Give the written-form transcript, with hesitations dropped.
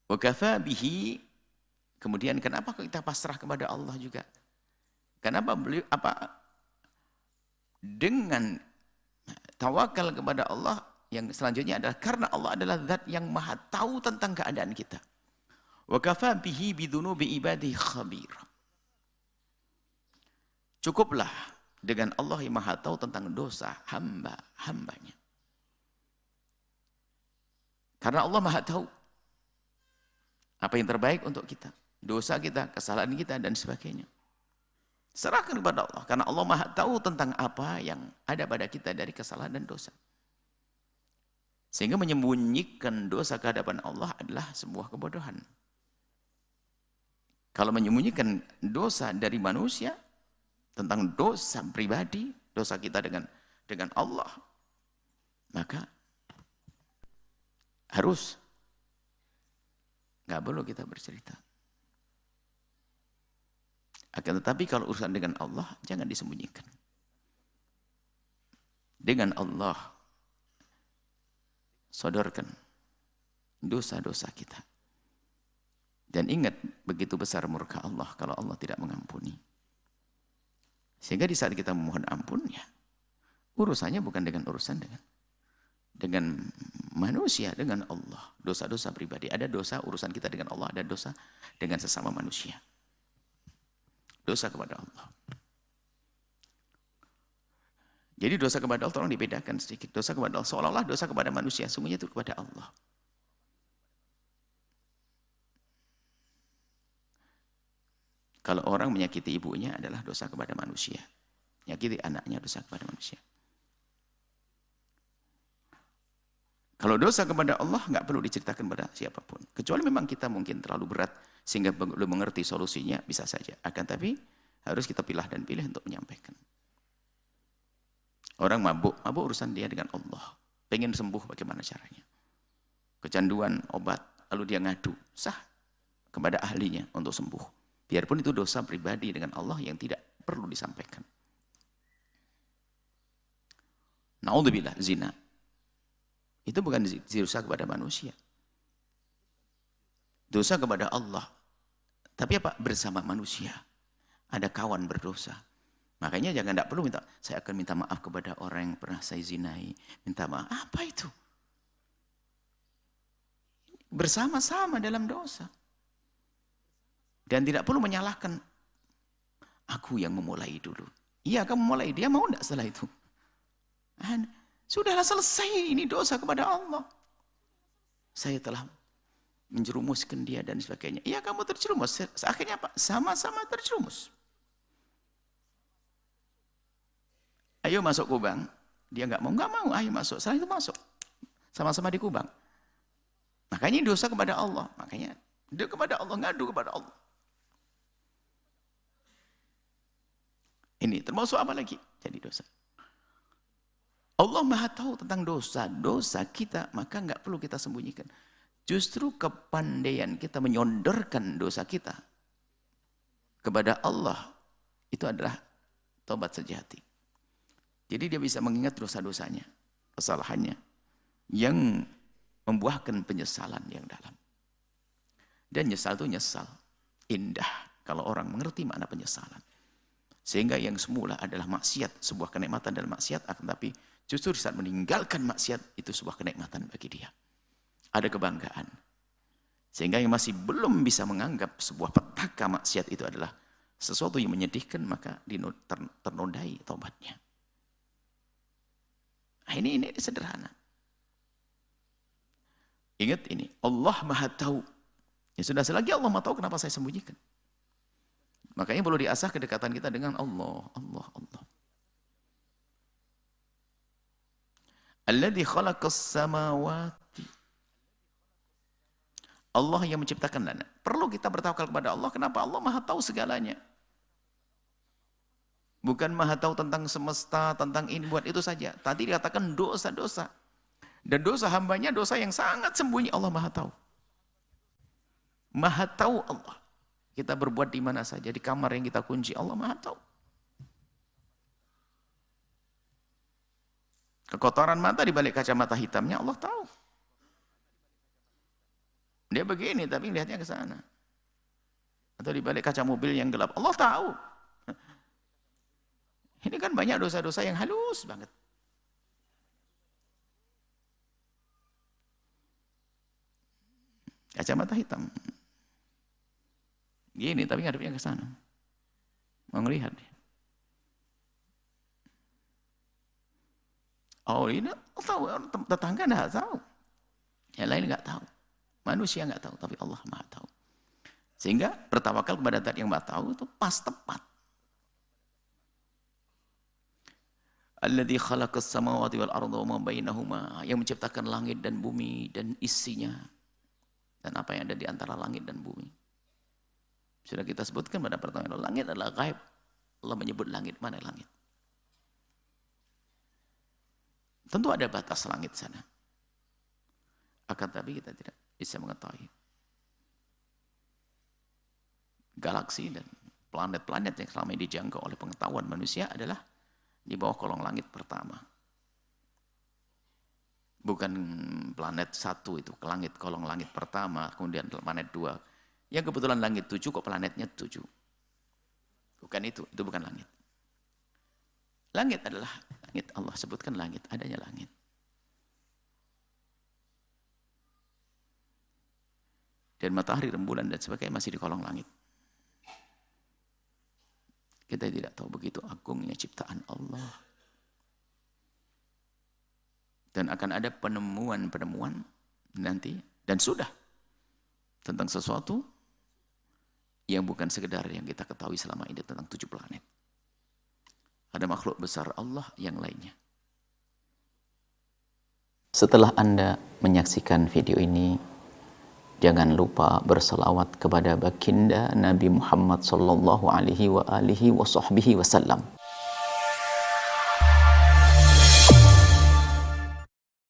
Wa kafa bihi, kemudian kenapa kita pasrah kepada Allah juga? Kenapa beliau dengan tawakal kepada Allah yang selanjutnya adalah karena Allah adalah zat yang maha tahu tentang keadaan kita. Wa kafa bihi bidzunubi ibadihi khabira. Cukuplah dengan Allah yang maha tahu tentang dosa hambanya. Karena Allah maha tahu apa yang terbaik untuk kita, dosa kita, kesalahan kita, dan sebagainya. Serahkan kepada Allah, karena Allah maha tahu tentang apa yang ada pada kita dari kesalahan dan dosa. Sehingga menyembunyikan dosa ke hadapan Allah adalah sebuah kebodohan. Kalau menyembunyikan dosa dari manusia, tentang dosa pribadi, dosa kita dengan Allah, maka harus nggak perlu kita bercerita. Akan tetapi kalau urusan dengan Allah, jangan disembunyikan. Dengan Allah, sodorkan dosa-dosa kita. Dan ingat, begitu besar murka Allah kalau Allah tidak mengampuni. Sehingga di saat kita memohon ampun, ya, urusannya bukan dengan dengan manusia, dengan Allah. Dosa-dosa pribadi. Ada dosa urusan kita dengan Allah, ada dosa dengan sesama manusia. Dosa kepada Allah. Jadi dosa kepada Allah tolong dibedakan sedikit. Dosa kepada Allah seolah-olah dosa kepada manusia, sungguhnya itu kepada Allah. Kalau orang menyakiti ibunya adalah dosa kepada manusia. Menyakiti anaknya dosa kepada manusia. Kalau dosa kepada Allah nggak perlu diceritakan pada siapapun. Kecuali memang kita mungkin terlalu berat sehingga belum mengerti solusinya, bisa saja. Akan tapi harus kita pilih dan pilih untuk menyampaikan. Orang mabuk urusan dia dengan Allah. Pengen sembuh bagaimana caranya? Kecanduan obat, lalu dia ngadu, sah kepada ahlinya untuk sembuh. Biarpun itu dosa pribadi dengan Allah yang tidak perlu disampaikan. Naudzubillah, zina. Itu bukan dosa kepada manusia. Dosa kepada Allah. Tapi apa? Bersama manusia. Ada kawan berdosa. Makanya tidak perlu minta, saya akan minta maaf kepada orang yang pernah saya zinai. Minta maaf. Apa itu? Bersama-sama dalam dosa. Dan tidak perlu menyalahkan. Aku yang memulai dulu. Iya, kamu mulai. Dia mau tidak setelah itu? Sudahlah selesai, ini dosa kepada Allah. Saya telah menjerumuskan dia dan sebagainya. Iya, kamu terjerumus. Akhirnya apa? Sama-sama terjerumus. Ayo masuk kubang. Dia nggak mau, ayo masuk. Setelah itu masuk. Sama-sama di kubang. Makanya ini dosa kepada Allah. Makanya dia kepada Allah, ngadu kepada Allah. Ini termasuk apa lagi? Jadi dosa. Allah maha tahu tentang dosa-dosa kita, maka nggak perlu kita sembunyikan. Justru kepandaian kita menyodorkan dosa kita kepada Allah, itu adalah tobat sejati. Jadi dia bisa mengingat dosa-dosanya, kesalahannya, yang membuahkan penyesalan yang dalam. Dan nyesal itu nyesal, indah, kalau orang mengerti makna penyesalan. Sehingga yang semula adalah maksiat, sebuah kenikmatan dalam maksiat, akan tapi justru saat meninggalkan maksiat, itu sebuah kenikmatan bagi dia. Ada kebanggaan. Sehingga yang masih belum bisa menganggap sebuah petaka maksiat itu adalah sesuatu yang menyedihkan, maka ternodai taubatnya. Nah, ini sederhana. Ingat ini, Allah maha tahu. Ya sudah, selagi Allah maha tahu, kenapa saya sembunyikan? Makanya perlu diasah kedekatan kita dengan Allah. Alladzi khalaqas samawati. Allah yang menciptakan lana. Perlu kita bertawakal kepada Allah. Kenapa? Allah maha tahu segalanya. Bukan maha tahu tentang semesta, tentang ini, buat itu saja. Tadi dikatakan dosa-dosa. Dan dosa hambanya, dosa yang sangat sembunyi, Allah maha tahu. Maha tahu Allah. Kita berbuat di mana saja, di kamar yang kita kunci, Allah maha tahu. Kekotoran mata di balik kacamata hitamnya, Allah tahu. Dia begini tapi lihatnya ke sana. Atau di balik kaca mobil yang gelap. Allah tahu. Ini kan banyak dosa-dosa yang halus banget. Kacamata hitam. Gini tapi ngadepnya ke sana. Mau ngelihat dia. Oh ini tahu, tetangga enggak tahu. Yang lain enggak tahu. Manusia enggak tahu, tapi Allah Maha tahu. Sehingga bertawakal kepada Zat yang Maha tahu itu pas tepat. Alladzi khalaqas samawati wal arda wa ma bainahuma, yang menciptakan langit dan bumi dan isinya dan apa yang ada di antara langit dan bumi. Sudah kita sebutkan pada pertemuan, langit adalah gaib. Allah menyebut langit, mana langit? Tentu ada batas langit sana. Akan tapi kita tidak bisa mengetahui. Galaksi dan planet-planet yang selama ini dijangkau oleh pengetahuan manusia adalah di bawah kolong langit pertama. Bukan planet 1 itu, ke langit kolong langit pertama, kemudian planet 2. Yang kebetulan langit 7 kok planetnya 7. Bukan itu bukan langit. Langit adalah langit, Allah sebutkan langit, adanya langit. Dan matahari, rembulan dan sebagainya masih di kolong langit. Kita tidak tahu begitu agungnya ciptaan Allah. Dan akan ada penemuan-penemuan nanti, dan sudah, tentang sesuatu yang bukan sekedar yang kita ketahui selama ini tentang 7 planet. Ada makhluk besar Allah yang lainnya. Setelah Anda menyaksikan video ini, jangan lupa berselawat kepada baginda Nabi Muhammad sallallahu alaihi wa alihi wa sahbihi wasallam.